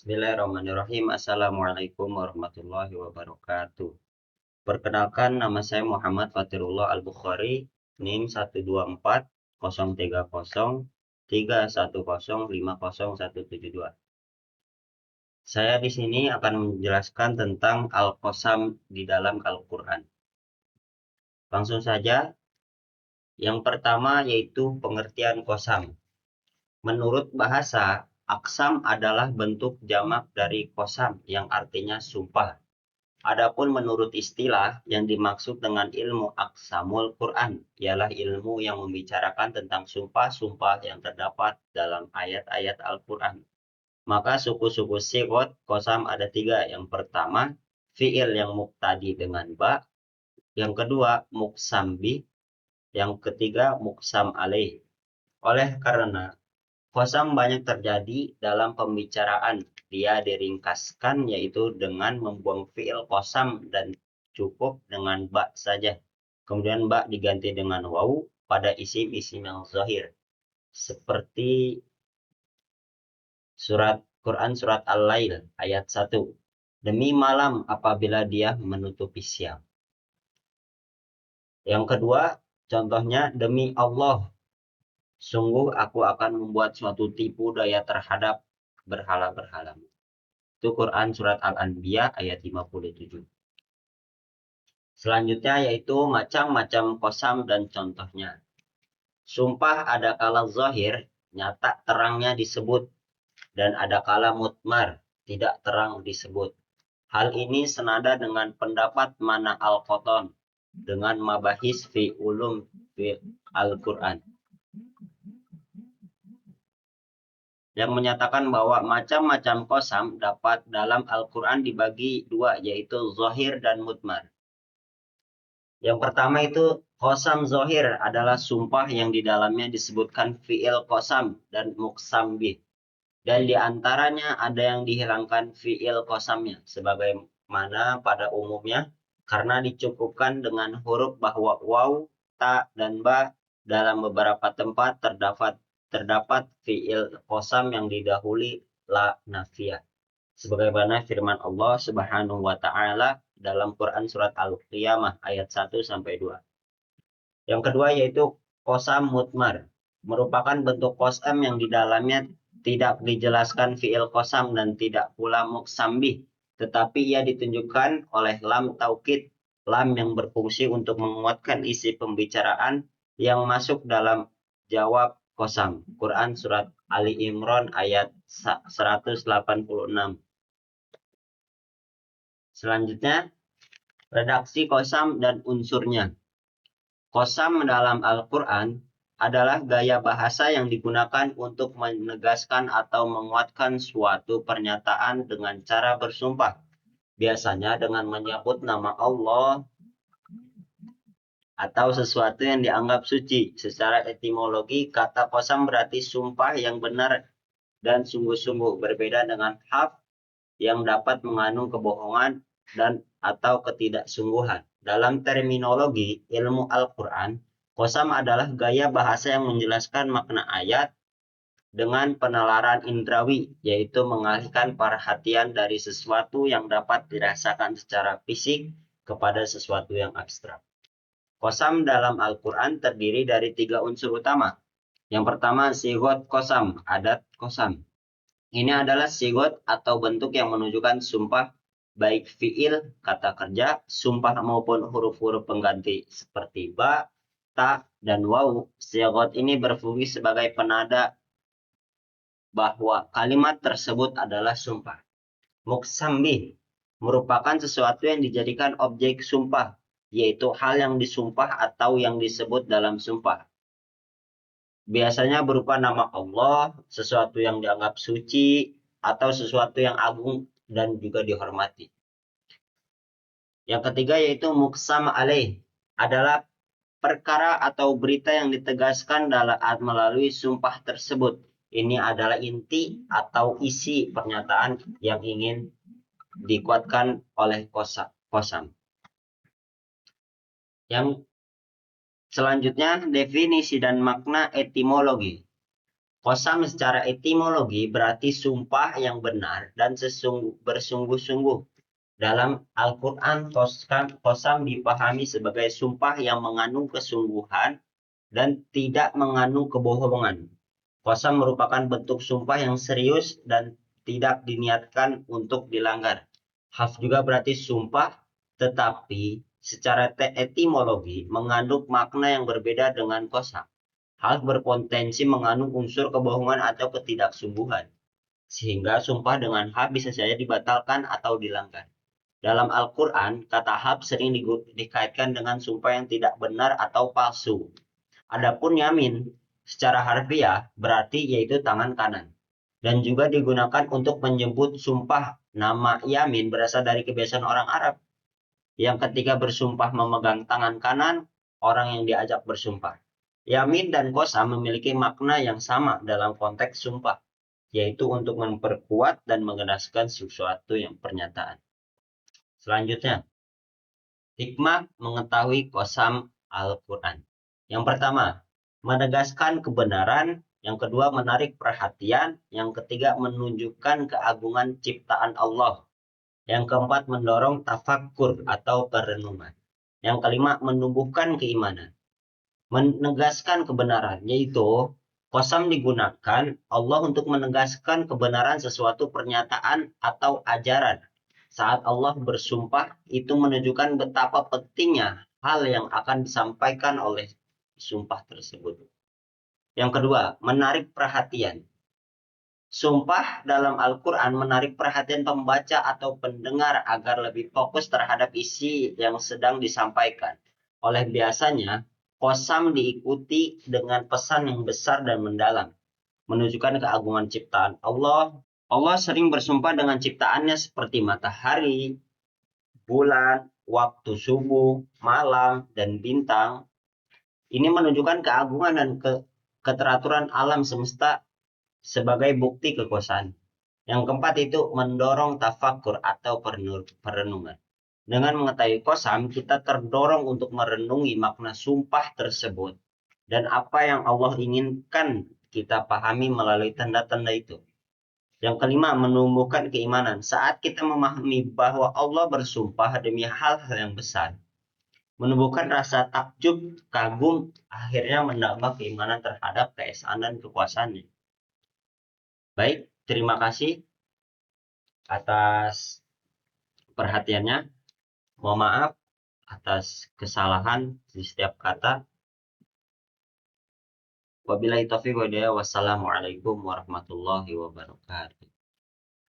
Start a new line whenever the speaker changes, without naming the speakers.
Bismillahirrahmanirrahim. Assalamualaikum warahmatullahi wabarakatuh. Perkenalkan, nama saya Muhammad Fatirullah Al-Bukhari, NIM 124 030 310 50172. Saya di sini akan menjelaskan tentang Al-Qasam di dalam Al-Quran. Langsung saja, yang pertama yaitu pengertian qasam. Menurut bahasa, aqsam adalah bentuk jamak dari qasam yang artinya sumpah. Adapun menurut istilah, yang dimaksud dengan ilmu aqsamul Quran ialah ilmu yang membicarakan tentang sumpah-sumpah yang terdapat dalam ayat-ayat Al-Quran. Maka suku-suku sigot qasam ada 3. Yang pertama, fi'il yang muqtadi dengan ba. Yang kedua, muqsam bih. Yang ketiga, muqsam alaih. Oleh karena qasam banyak terjadi dalam pembicaraan, dia diringkaskan yaitu dengan membuang fi'il qasam dan cukup dengan ba saja. Kemudian ba diganti dengan waw pada isim-isim yang zahir. Seperti Quran surat Al-Lail ayat 1. Demi malam apabila dia menutupi siang. Yang kedua, contohnya demi Allah, sungguh aku akan membuat suatu tipu daya terhadap berhala-berhala. Itu Quran surat Al-Anbiya ayat 57. Selanjutnya yaitu macam-macam qasam dan contohnya. Sumpah ada kala zahir, nyata terangnya disebut, dan ada kala mutmar, tidak terang disebut. Hal ini senada dengan pendapat Mana Al-Qotton dengan mabahis fi ulum fi Al-Quran, yang menyatakan bahwa macam-macam qasam dapat dalam Al-Quran dibagi 2, yaitu zahir dan mutmar. Yang pertama itu qasam zahir adalah sumpah yang di dalamnya disebutkan fi'il qasam dan muqsam bih. Dan di antaranya ada yang dihilangkan fi'il qasamnya, sebagaimana pada umumnya, karena dicukupkan dengan huruf bahwa waw, ta, dan ba. Dalam beberapa tempat terdapat fi'il qasam yang didahului la nafiyah, sebagaimana firman Allah Subhanahu wa taala dalam Quran surat Al-Qiyamah ayat 1-2. Yang kedua yaitu qasam mutmar, merupakan bentuk qasam yang di dalamnya tidak dijelaskan fi'il qasam dan tidak pula muqsam bih, tetapi ia ditunjukkan oleh lam taukid, lam yang berfungsi untuk menguatkan isi pembicaraan yang masuk dalam jawab qasam. Quran surat Ali Imran ayat 186. Selanjutnya, redaksi qasam dan unsurnya. Qasam dalam Al-Quran adalah gaya bahasa yang digunakan untuk menegaskan atau menguatkan suatu pernyataan dengan cara bersumpah, biasanya dengan menyebut nama Allah atau sesuatu yang dianggap suci. Secara etimologi, kata qasam berarti sumpah yang benar dan sungguh-sungguh, berbeda dengan half yang dapat mengandung kebohongan dan atau ketidaksungguhan. Dalam terminologi ilmu Al-Quran, qasam adalah gaya bahasa yang menjelaskan makna ayat dengan penalaran indrawi, yaitu mengalihkan perhatian dari sesuatu yang dapat dirasakan secara fisik kepada sesuatu yang abstrak. Qasam dalam Al-Quran terdiri dari 3 unsur utama. Yang pertama, sigot qasam, adat qasam. Ini adalah sigot atau bentuk yang menunjukkan sumpah, baik fi'il, kata kerja, sumpah maupun huruf-huruf pengganti seperti ba, ta, dan waw. Sigot ini berfungsi sebagai penanda bahwa kalimat tersebut adalah sumpah. Muqsam bih merupakan sesuatu yang dijadikan objek sumpah, yaitu hal yang disumpah atau yang disebut dalam sumpah. Biasanya berupa nama Allah, sesuatu yang dianggap suci, atau sesuatu yang agung dan juga dihormati. Yang ketiga yaitu muqsam alaih, adalah perkara atau berita yang ditegaskan melalui sumpah tersebut. Ini adalah inti atau isi pernyataan yang ingin dikuatkan oleh qasam. Yang selanjutnya, definisi dan makna etimologi. Qasam secara etimologi berarti sumpah yang benar dan bersungguh-sungguh. Dalam Al-Quran, qasam dipahami sebagai sumpah yang mengandung kesungguhan dan tidak mengandung kebohongan. Qasam merupakan bentuk sumpah yang serius dan tidak diniatkan untuk dilanggar. Half juga berarti sumpah, tetapi secara etimologi mengandung makna yang berbeda dengan qasam. Hal berpotensi mengandung unsur kebohongan atau ketidaksungguhan, sehingga sumpah dengan hal bisa saja dibatalkan atau dilanggar. Dalam Al-Quran, kata hab sering dikaitkan dengan sumpah yang tidak benar atau palsu. Adapun yamin, secara harfiah berarti yaitu tangan kanan. Dan juga digunakan untuk menyebut sumpah. Nama yamin berasal dari kebiasaan orang Arab, yang ketika bersumpah memegang tangan kanan orang yang diajak bersumpah. Yamin dan qasam memiliki makna yang sama dalam konteks sumpah, yaitu untuk memperkuat dan menegaskan sesuatu yang pernyataan. Selanjutnya, hikmah mengetahui qasam Al-Quran. Yang pertama, menegaskan kebenaran. Yang kedua, menarik perhatian. Yang ketiga, menunjukkan keagungan ciptaan Allah. Yang keempat, mendorong tafakkur atau perenungan. Yang kelima, menumbuhkan keimanan. Menegaskan kebenaran, yaitu qasam digunakan Allah untuk menegaskan kebenaran sesuatu pernyataan atau ajaran. Saat Allah bersumpah, itu menunjukkan betapa pentingnya hal yang akan disampaikan oleh sumpah tersebut. Yang kedua, menarik perhatian. Sumpah dalam Al-Quran menarik perhatian pembaca atau pendengar agar lebih fokus terhadap isi yang sedang disampaikan. Oleh biasanya, qasam diikuti dengan pesan yang besar dan mendalam, menunjukkan keagungan ciptaan Allah. Allah sering bersumpah dengan ciptaannya seperti matahari, bulan, waktu subuh, malam, dan bintang. Ini menunjukkan keagungan dan keteraturan alam semesta sebagai bukti kekuasaan. Yang keempat itu mendorong tafakur atau perenungan. Dengan mengetahui qasam, kita terdorong untuk merenungi makna sumpah tersebut dan apa yang Allah inginkan kita pahami melalui tanda-tanda itu. Yang kelima, menumbuhkan keimanan. Saat kita memahami bahwa Allah bersumpah demi hal-hal yang besar, menumbuhkan rasa takjub, kagum, akhirnya menambah keimanan terhadap keesaan dan kekuasaannya. Baik, terima kasih atas perhatiannya. Mohon maaf atas kesalahan di setiap kata. Wabillahi taufiq wa hidayah. Wassalamualaikum warahmatullahi wabarakatuh.